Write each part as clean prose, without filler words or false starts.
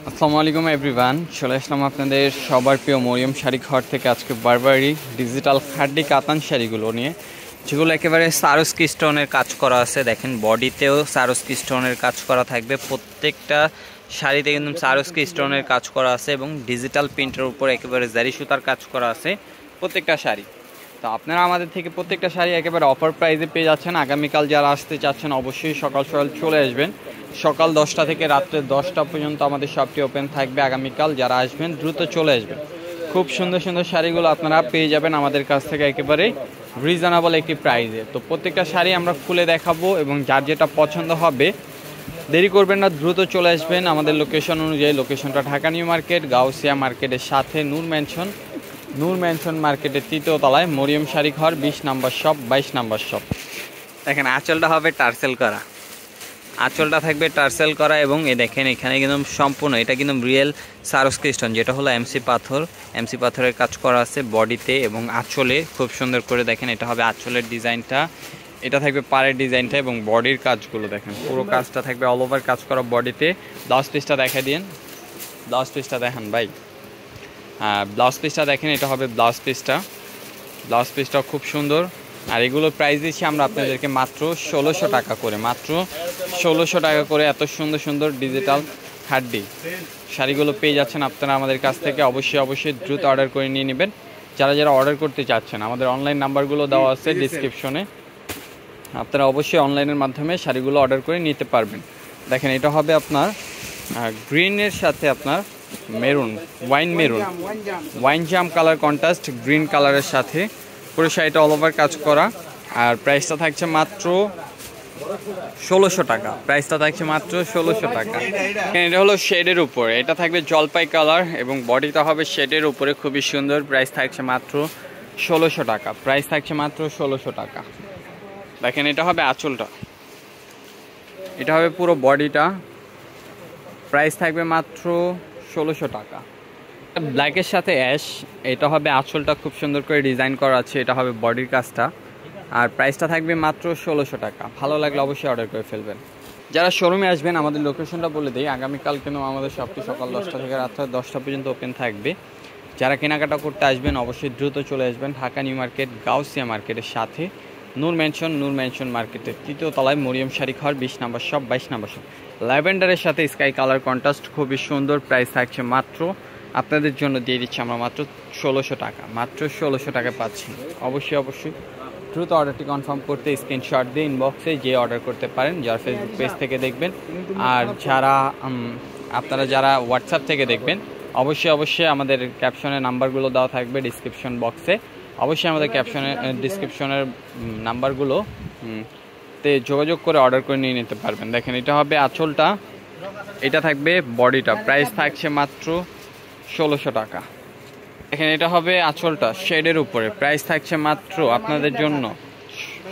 আসসালামু আলাইকুম এভরিওয়ান, চলে আসলাম আপনাদের সবার প্রিয় মরিয়ম শাড়ি ঘর থেকে আজকে বারবারি ডিজিটাল খাড্ডি কাতান শাড়িগুলো নিয়ে, যেগুলো একেবারে সারস্কি স্টোনের কাজ করা আছে। দেখেন বডিতেও সারস্কি স্টোনের কাজ করা থাকবে, প্রত্যেকটা শাড়িতে কিন্তু সারস্কি স্টোনের কাজ করা আছে এবং ডিজিটাল প্রিন্টের উপর একেবারে জারি সুতার কাজ করা আছে প্রত্যেকটা শাড়ি। তো আপনারা আমাদের থেকে প্রত্যেকটা শাড়ি একেবারে অফার প্রাইসে পেয়ে যাচ্ছেন। আগামীকাল যারা আসতে চাচ্ছেন অবশ্যই সকাল সকাল চলে আসবেন। সকাল 10টা থেকে রাত্রে 10টা পর্যন্ত আমাদের শপটি ওপেন থাকবে। আগামীকাল যারা আসবেন দ্রুত চলে আসবেন। খুব সুন্দর সুন্দর শাড়িগুলো আপনারা পেয়ে যাবেন আমাদের কাছ থেকে একেবারে রিজনেবল একটি প্রাইসে। তো প্রত্যেকটা শাড়ি আমরা খুলে দেখাবো এবং যার যেটা পছন্দ হবে দেরি করবেন না, দ্রুত চলে আসবেন। আমাদের লোকেশন অনুযায়ী, লোকেশনটা ঢাকা নিউ মার্কেট, গাউসিয়া মার্কেটের সাথে নূর ম্যানশন মার্কেটের 3য় তলায় মরিয়ম শাড়ি ঘর, 20 নম্বর শপ, 22 নম্বর শপ। দেখেন আঁচলটা হবে টার্সেল করা, আঁচলটা থাকবে টার্সেল করা এবং দেখেন এখানে কিন্তু সম্পূর্ণ এটা কিন্তু রিয়েল সারস্কি স্টোন, যেটা হলো এমসি পাথরের কাজ করা আছে বডিতে এবং আঁচলে খুব সুন্দর করে। দেখেন এটা হবে আঁচলের ডিজাইনটা, এটা থাকবে পাড়ের ডিজাইনটা এবং বডির কাজগুলো দেখেন পুরো কাজটা থাকবে অল ওভার কাজ করা বডিতে। ব্লাউজ পিসটা দেখাই দিন, ব্লাউজ পিসটা দেখেন ভাই। ব্লাউজ পিসটা দেখেন, এটা হবে ব্লাউজ পিসটা খুব সুন্দর। আর এগুলোর প্রাইস দিচ্ছি আমরা আপনাদেরকে মাত্র 1600 টাকা করে, মাত্র 1600 টাকা করে। এত সুন্দর সুন্দর ডিজিটাল খাড্ডি শাড়িগুলো পেয়ে যাচ্ছেন আপনারা আমাদের কাছ থেকে। অবশ্যই দ্রুত অর্ডার করে নিয়ে নেবেন। যারা অর্ডার করতে চাচ্ছেন আমাদের অনলাইন নাম্বারগুলো দেওয়া আছে ডিসক্রিপশনে, আপনারা অবশ্যই অনলাইনের মাধ্যমে শাড়িগুলো অর্ডার করে নিতে পারবেন। দেখেন এটা হবে আপনার গ্রিনের সাথে আপনার মেরুন, ওয়াইন জাম কালার কন্ট্রাস্ট গ্রিন কালারের সাথে পুরো শাড়িটা অল ওভার কাজ করা। আর প্রাইসটা থাকছে মাত্র 1600 টাকা, প্রাইসটা থাকছে মাত্র 1600 টাকা। এটা হলো শেডের উপরে, এটা থাকবে জলপাই কালার এবং বডিটা হবে শেডের উপরে, খুবই সুন্দর। প্রাইস থাকছে মাত্র 1600 টাকা, প্রাইস থাকছে মাত্র 1600 টাকা। দেখেন এটা হবে আঁচলটা, এটা হবে পুরো বডিটা, প্রাইস থাকবে মাত্র 1600 টাকা। ব্ল্যাকের সাথে অ্যাশ, এটা হবে আঁচলটা খুব সুন্দর করে ডিজাইন করা আছে, এটা হবে বডির কাজটা। আর প্রাইসটা থাকবে মাত্র 1600 টাকা। ভালো লাগলে অবশ্যই অর্ডার করে ফেলবেন। যারা শোরুমে আসবেন আমাদের লোকেশনটা বলে দিই, আগামীকাল কিন্তু আমাদের শপটি সকাল 10টা থেকে রাত্রে 10টা পর্যন্ত ওপেন থাকবে। যারা কেনাকাটা করতে আসবেন অবশ্যই দ্রুত চলে আসবেন ঢাকা নিউ মার্কেট, গাউসিয়া মার্কেটের সাথে নূর ম্যানশন মার্কেটের 3য় তলায় মরিয়ম শাড়ি ঘর, 20 নম্বর শপ, 22 নম্বর শপ। ল্যাভেন্ডারের সাথে স্কাই কালার কন্ট্রাস্ট খুবই সুন্দর। প্রাইস থাকছে মাত্র, আপনাদের জন্য দিয়ে দিচ্ছি আমরা মাত্র 1600 টাকা, মাত্র 1600 টাকায় পাচ্ছি। অবশ্যই দ্রুত অর্ডারটি কনফার্ম করতে স্ক্রিনশট দিয়ে ইনবক্সে যে অর্ডার করতে পারেন, যারা ফেসবুক পেজ থেকে দেখবেন। আর আপনারা যারা হোয়াটসঅ্যাপ থেকে দেখবেন অবশ্যই আমাদের ক্যাপশনের নাম্বারগুলো দেওয়া থাকবে ডিসক্রিপশন বক্সে। অবশ্যই আমাদের ডিসক্রিপশনের নাম্বারগুলো তে যোগাযোগ করে অর্ডার করে নিয়ে নিতে পারবেন। দেখেন এটা হবে আঁচলটা, এটা থাকবে বডিটা, প্রাইস থাকছে মাত্র 1600 টাকা। দেখেন এটা হবে আঁচলটা শেডের উপরে, প্রাইস থাকছে মাত্র আপনাদের জন্য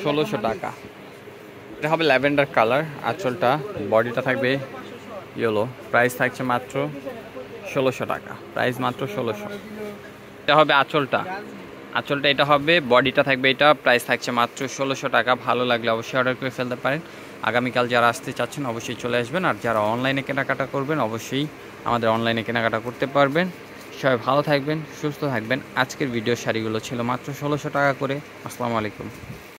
1600 টাকা। এটা হবে ল্যাভেন্ডার কালার, আঁচলটা বডিটা থাকবে ইয়েলো, প্রাইস থাকছে মাত্র 1600 টাকা, প্রাইস মাত্র 1600। এটা হবে আঁচলটা এটা হবে বডিটা থাকবে, এটা প্রাইস থাকছে মাত্র 1600 টাকা। ভালো লাগলে অবশ্যই অর্ডার করে ফেলতে পারেন। আগামীকাল যারা আসতে চাচ্ছেন অবশ্যই চলে আসবেন। আর যারা অনলাইনে কেনাকাটা করবেন অবশ্যই আমাদের অনলাইনে কেনাকাটা করতে পারবেন। সবাই ভালো থাকবেন, সুস্থ থাকবেন। আজকের ভিডিও শাড়িগুলো ছিল মাত্র 1600 টাকা করে। আসসালামু আলাইকুম।